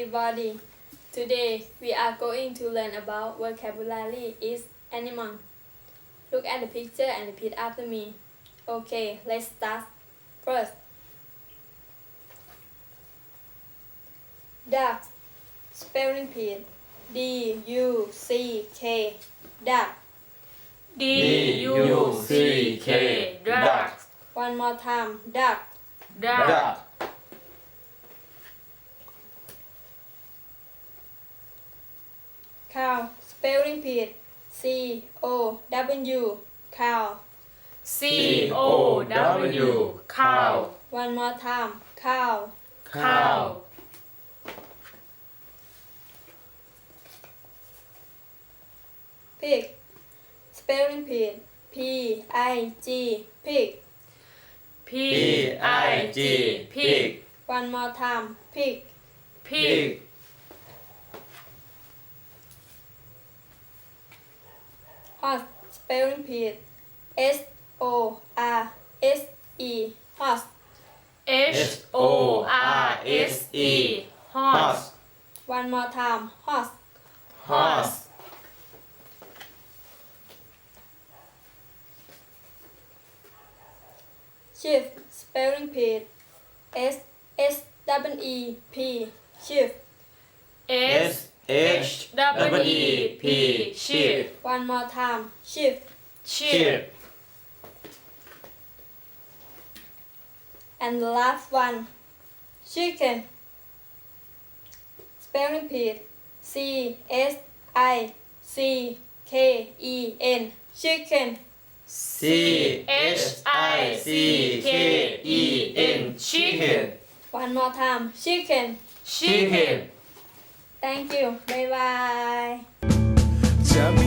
everybody. Today we are going to learn about vocabulary is animal. Look at the picture and repeat after me. Okay, let's start. First, duck. Spelling repeat. D-U-C-K. Duck. D-U-C-K, duck, One more time. Duck. duck, Cow. Spelling repeat. C-O-W. Cow. C-O-W, cow, One more time. Cow. cow, Pig. Spelling repeat. P-I-G. Pig. P-I-G, pig, One more time. Pig. pig, Horse. Spelling repeat. S-O-R-S-E. Horse. H-O-R-S-E, horse, One more time. Horse. horse, Sheep. Spelling repeat. S-S-E-E-P. Sheep. S-H-E-E-P, sheep, One more time. Sheep. sheep, And the last one. Chicken. Spelling repeat. C-S-I-C-K-E-N. Chicken. C-H-I-C-K-E-N, chicken, One more time. Chicken. chicken. Thank you. Bye bye. จะมี